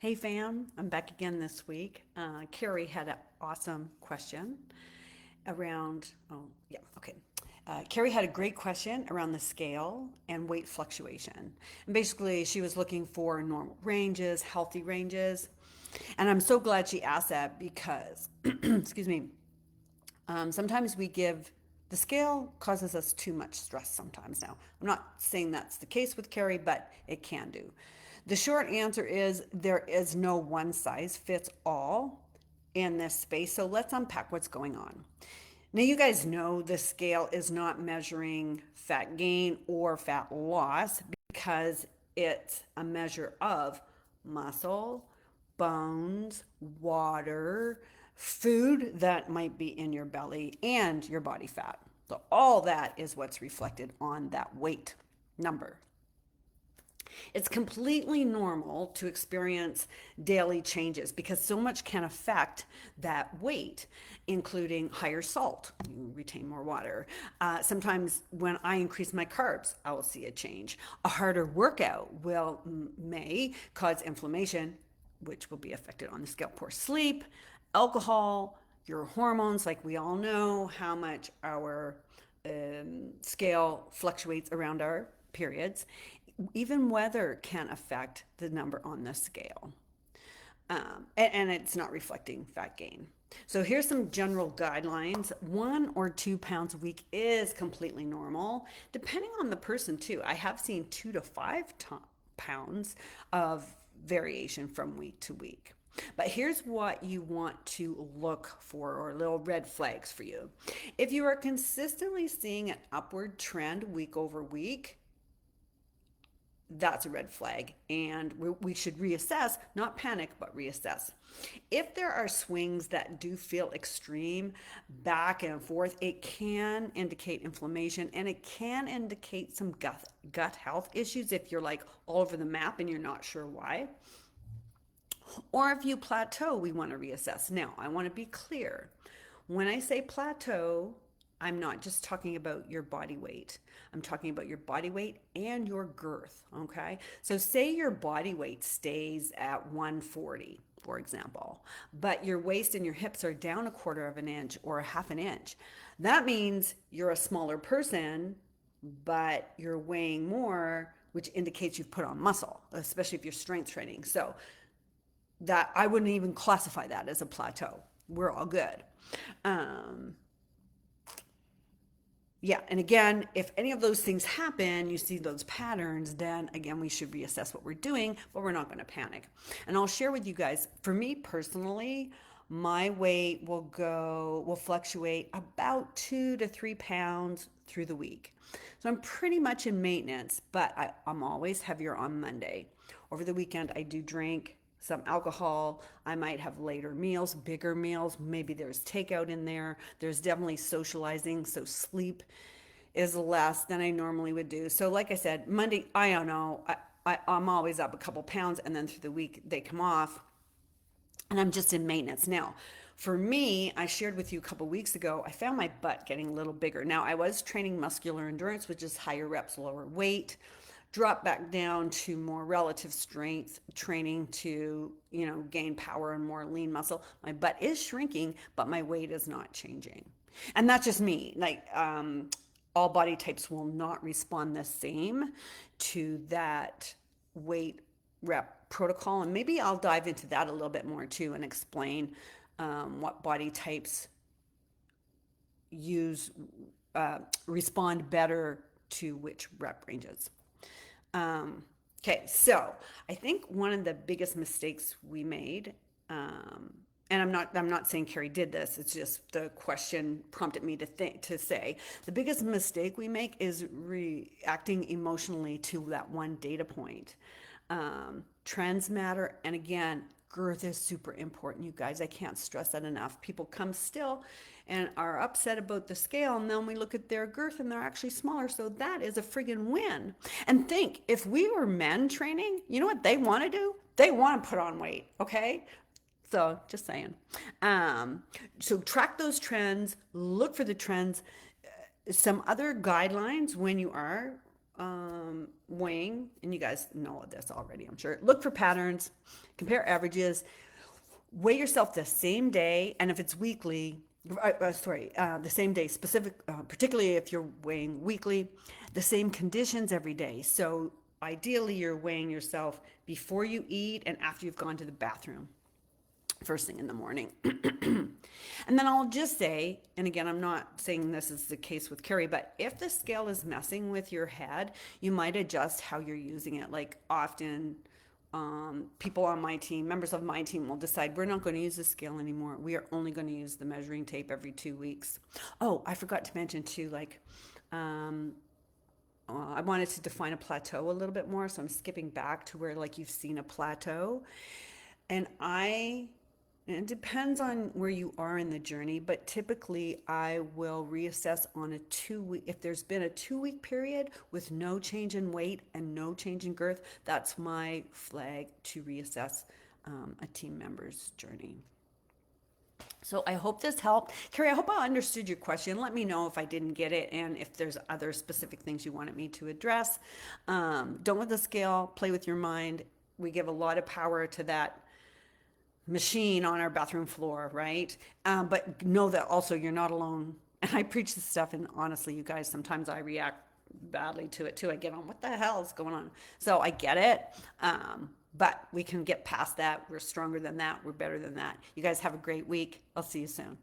Hey fam, I'm back again this week. Carrie had an awesome question around, Carrie had a great question around the scale and weight fluctuation. And basically, she was looking for normal ranges, healthy ranges. And I'm so glad she asked that because, excuse me, sometimes we give the scale causes us too much stress sometimes. Now, I'm not saying that's the case with Carrie, but it can do. The short answer is there is no one size fits all in this space. So let's unpack what's going on. Now, you guys know the scale is not measuring fat gain or fat loss because it's a measure of muscle, bones, water, food that might be in your belly, and your body fat. So, all that is what's reflected on that weight number. It's completely normal to experience daily changes because so much can affect that weight, including higher salt. You retain more water. Sometimes when I increase my carbs, I will see a change. A harder workout may cause inflammation, which will be affected on the scale. Poor sleep, alcohol, your hormones, like we all know how much our scale fluctuates around our periods. Even weather can affect the number on the scale. And it's not reflecting fat gain. So here's some general guidelines. 1 or 2 pounds a week is completely normal, depending on the person too. I have seen 2 to 5 pounds of variation from week to week. But here's what you want to look for, or little red flags for you. If you are consistently seeing an upward trend week over week, that's a red flag, and we should reassess, not panic, but reassess. If there are swings that do feel extreme back and forth, it can indicate inflammation, and it can indicate some gut health issues if you're like all over the map and you're not sure why. Or if you plateau, we want to reassess. Now, I want to be clear. When I say plateau, I'm not just talking about your body weight. I'm talking about your body weight and your girth, okay? So say your body weight stays at 140, for example, but your waist and your hips are down 1/4 of an inch or 1/2 an inch. That means you're a smaller person, but you're weighing more, which indicates you've put on muscle, especially if you're strength training. So that I wouldn't even classify that as a plateau. We're all good. Um, Yeah, and again, if any of those things happen, you see those patterns, then again, we should reassess what we're doing, but we're not going to panic. And I'll share with you guys, for me personally, my weight will fluctuate about 2 to 3 pounds through the week. So I'm pretty much in maintenance, but I'm always heavier on Monday. Over the weekend, I do drink some alcohol. I might have later meals, bigger meals. Maybe there's takeout in there. There's definitely socializing. So sleep is less than I normally would do. So, like I said, Monday, I don't know. I'm always up a couple pounds, and then through the week, they come off, and I'm just in maintenance. Now, for me, I shared with you a couple weeks ago, I found my butt getting a little bigger. Now, I was training muscular endurance, which is higher reps, lower weight, drop back down to more relative strength training to, gain power and more lean muscle. My butt is shrinking, but my weight is not changing. And that's just me. Like, all body types will not respond the same to that weight rep protocol. And maybe I'll dive into that a little bit more too and explain what body types use respond better to which rep ranges. Okay, so I think one of the biggest mistakes we made, and I'm not saying Carrie did this. It's just the question prompted me to say the biggest mistake we make is reacting emotionally to that one data point. Trends matter, and again, girth is super important, you guys. I can't stress that enough. People come still and are upset about the scale, and then we look at their girth and they're actually smaller. So that is a friggin' win. And think, if we were men training, you know what they want to do? They want to put on weight, okay? So just saying. So track those trends, look for the trends. Some other guidelines when you are weighing, and you guys know this already, I'm sure. Look for patterns. Compare averages, weigh yourself the same day, and if it's weekly, the same day specific, particularly if you're weighing weekly, the same conditions every day. So ideally, you're weighing yourself before you eat and after you've gone to the bathroom, first thing in the morning. And then I'll just say, and again, I'm not saying this is the case with Carrie, but if the scale is messing with your head, you might adjust how you're using it. Like often, people on my team, members of my team, will decide we're not going to use the scale anymore. We are only going to use the measuring tape every 2 weeks. Oh, I forgot to mention too, like, I wanted to define a plateau a little bit more, so I'm skipping back to where like you've seen a plateau. And it depends on where you are in the journey, but typically I will reassess on a 2 week. If there's been a 2 week period with no change in weight and no change in girth, that's my flag to reassess a team member's journey. So I hope this helped. Carrie, I hope I understood your question. Let me know if I didn't get it and if there's other specific things you wanted me to address. Don't with the scale, play with your mind. We give a lot of power to that machine on our bathroom floor, right? But know that also you're not alone. And I preach this stuff, and honestly, you guys, sometimes I react badly to it too. I get on, what the hell is going on? So I get it. But we can get past that. We're stronger than that. We're better than that. You guys have a great week. I'll see you soon.